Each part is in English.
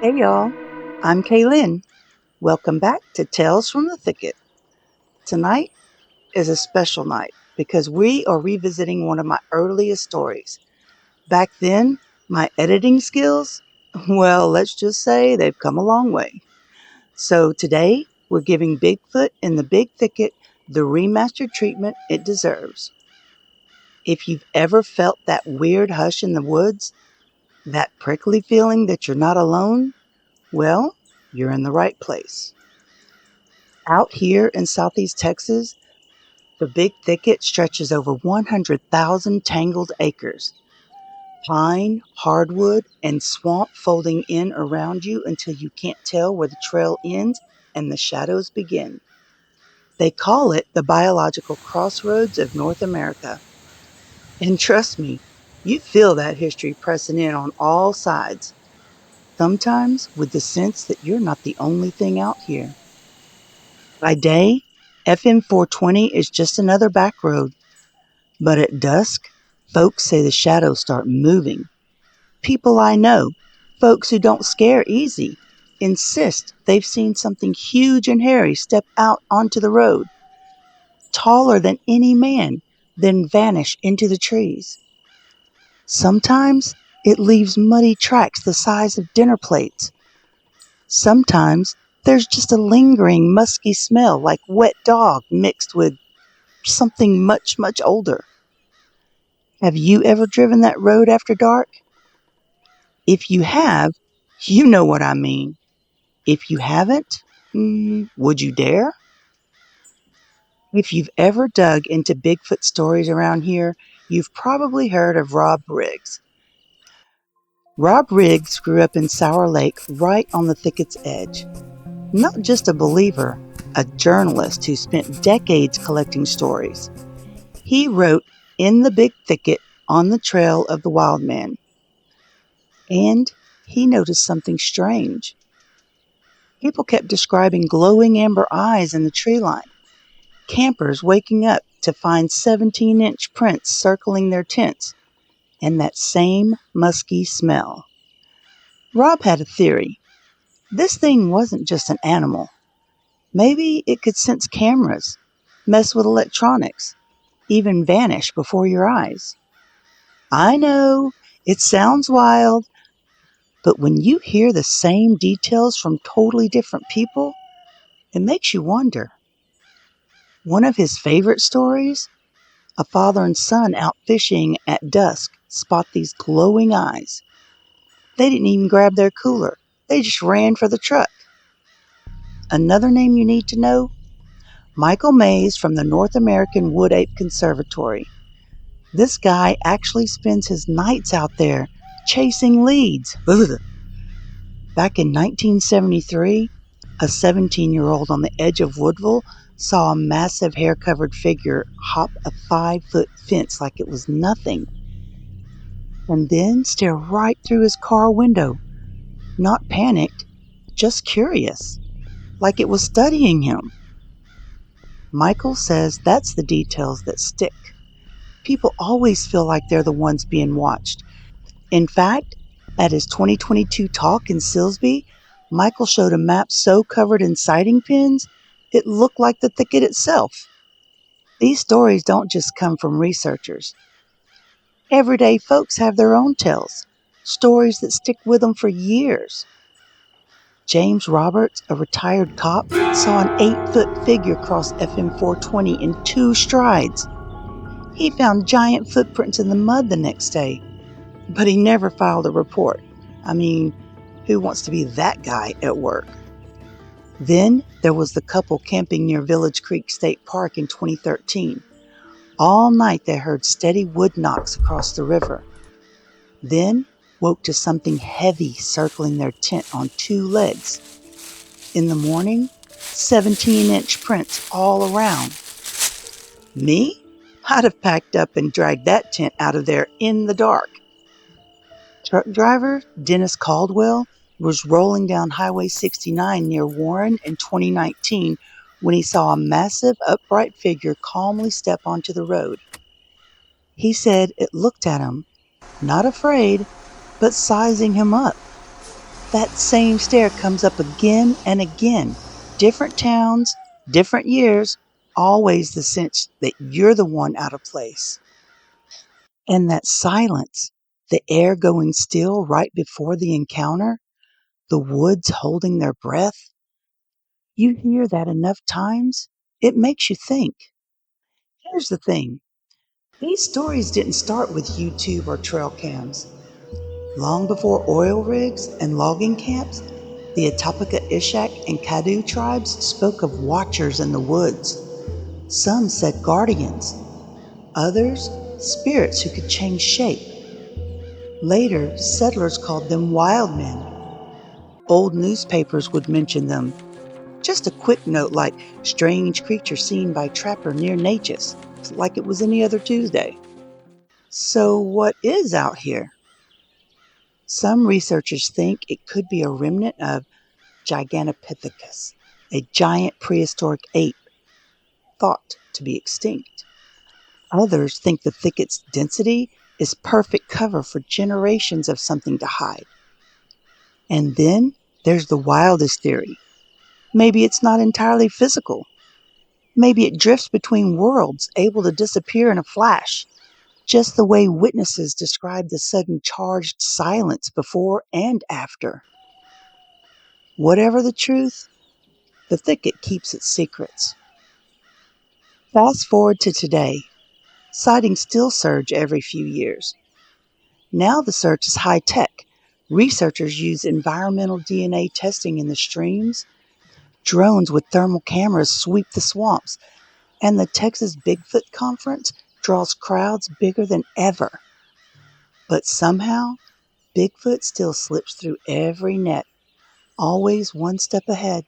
Hey y'all, I'm Kaylin. Welcome back to Tales from the Thicket. Tonight is a special night because we are revisiting one of my earliest stories. Back then, my editing skills, well, let's just say they've come a long way. So today, we're giving Bigfoot in the Big Thicket the remastered treatment it deserves. If you've ever felt that weird hush in the woods, that prickly feeling that you're not alone, well, you're in the right place. Out here in southeast Texas, the Big Thicket stretches over 100,000 tangled acres. Pine, hardwood, and swamp folding in around you until you can't tell where the trail ends and the shadows begin. They call it the biological crossroads of North America. And trust me, you feel that history pressing in on all sides, sometimes with the sense that you're not the only thing out here. By day, FM 420 is just another back road, but at dusk, folks say the shadows start moving. People I know, folks who don't scare easy, insist they've seen something huge and hairy step out onto the road, taller than any man, then vanish into the trees. Sometimes it leaves muddy tracks the size of dinner plates. Sometimes there's just a lingering musky smell like wet dog mixed with something much, much older. Have you ever driven that road after dark? If you have, you know what I mean. If you haven't, would you dare? If you've ever dug into Bigfoot stories around here, you've probably heard of Rob Riggs. Rob Riggs grew up in Sour Lake right on the thicket's edge. Not just a believer, a journalist who spent decades collecting stories. He wrote In the Big Thicket on the Trail of the Wild Man. And he noticed something strange. People kept describing glowing amber eyes in the tree line, campers waking up to find 17-inch prints circling their tents, and that same musky smell. Rob had a theory. This thing wasn't just an animal. Maybe it could sense cameras, mess with electronics, even vanish before your eyes. I know, it sounds wild, but when you hear the same details from totally different people, it makes you wonder. One of his favorite stories? A father and son out fishing at dusk spot these glowing eyes. They didn't even grab their cooler. They just ran for the truck. Another name you need to know? Michael Mays from the North American Wood Ape Conservatory. This guy actually spends his nights out there chasing leads. Back in 1973, a 17-year-old on the edge of Woodville saw a massive hair-covered figure hop a 5-foot fence like it was nothing, and then stare right through his car window, not panicked, just curious, like it was studying him. Michael says that's the details that stick. People always feel like they're the ones being watched. In fact, at his 2022 talk in Silsbee, Michael showed a map so covered in sighting pins, it looked like the thicket itself. These stories don't just come from researchers. Everyday folks have their own tales, stories that stick with them for years. James Roberts, a retired cop, saw an 8-foot figure cross FM 420 in 2 strides. He found giant footprints in the mud the next day, but he never filed a report. I mean, who wants to be that guy at work? Then there was the couple camping near Village Creek State Park in 2013. All night they heard steady wood knocks across the river. Then woke to something heavy circling their tent on 2 legs. In the morning, 17-inch prints all around. Me? I'd have packed up and dragged that tent out of there in the dark. Truck driver Dennis Caldwell was rolling down Highway 69 near Warren in 2019 when he saw a massive upright figure calmly step onto the road. He said it looked at him, not afraid, but sizing him up. That same stare comes up again and again. Different towns, different years, always the sense that you're the one out of place. And that silence, the air going still right before the encounter, the woods holding their breath, you hear that enough times, it makes you think. Here's the thing. These stories didn't start with YouTube or trail cams. Long before oil rigs and logging camps, the Atapaka Ishak and Caddo tribes spoke of watchers in the woods. Some said guardians, others spirits who could change shape. Later, settlers called them wild men. Old newspapers would mention them. Just a quick note like strange creature seen by trapper near Natchez, like it was any other Tuesday. So what is out here? Some researchers think it could be a remnant of Gigantopithecus, a giant prehistoric ape thought to be extinct. Others think the thicket's density is perfect cover for generations of something to hide. And then there's the wildest theory. Maybe it's not entirely physical. Maybe it drifts between worlds, able to disappear in a flash, just the way witnesses describe the sudden charged silence before and after. Whatever the truth, the thicket keeps its secrets. Fast forward to today. Sightings still surge every few years. Now the search is high tech. Researchers use environmental DNA testing in the streams. Drones with thermal cameras sweep the swamps. And the Texas Bigfoot Conference draws crowds bigger than ever. But somehow, Bigfoot still slips through every net, always one step ahead.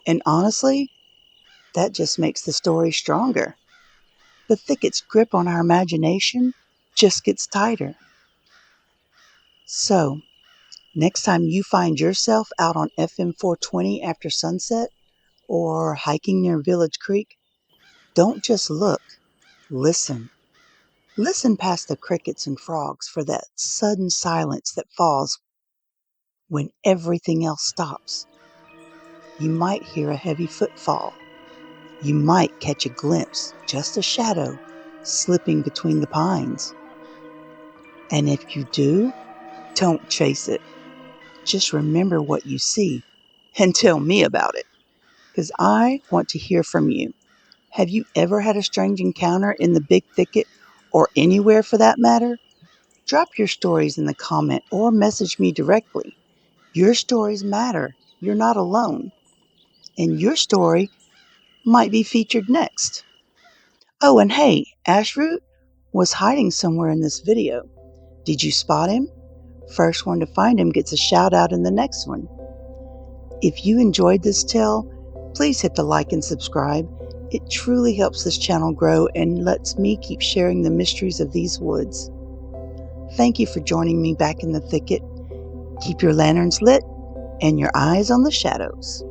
And honestly, that just makes the story stronger. The thicket's grip on our imagination just gets tighter. So, next time you find yourself out on FM 420 after sunset or hiking near Village Creek, don't just look, listen. Listen past the crickets and frogs for that sudden silence that falls when everything else stops. You might hear a heavy footfall. You might catch a glimpse, just a shadow, slipping between the pines. And if you do, don't chase it. Just remember what you see and tell me about it, because I want to hear from you. Have you ever had a strange encounter in the Big Thicket or anywhere for that matter? Drop your stories in the comment or message me directly. Your stories matter. You're not alone. And your story might be featured next. Oh, and hey, Ashroot was hiding somewhere in this video. Did you spot him? First one to find him gets a shout out in the next one. If you enjoyed this tale, please hit the like and subscribe. It truly helps this channel grow and lets me keep sharing the mysteries of these woods. Thank you for joining me back in the thicket. Keep your lanterns lit and your eyes on the shadows.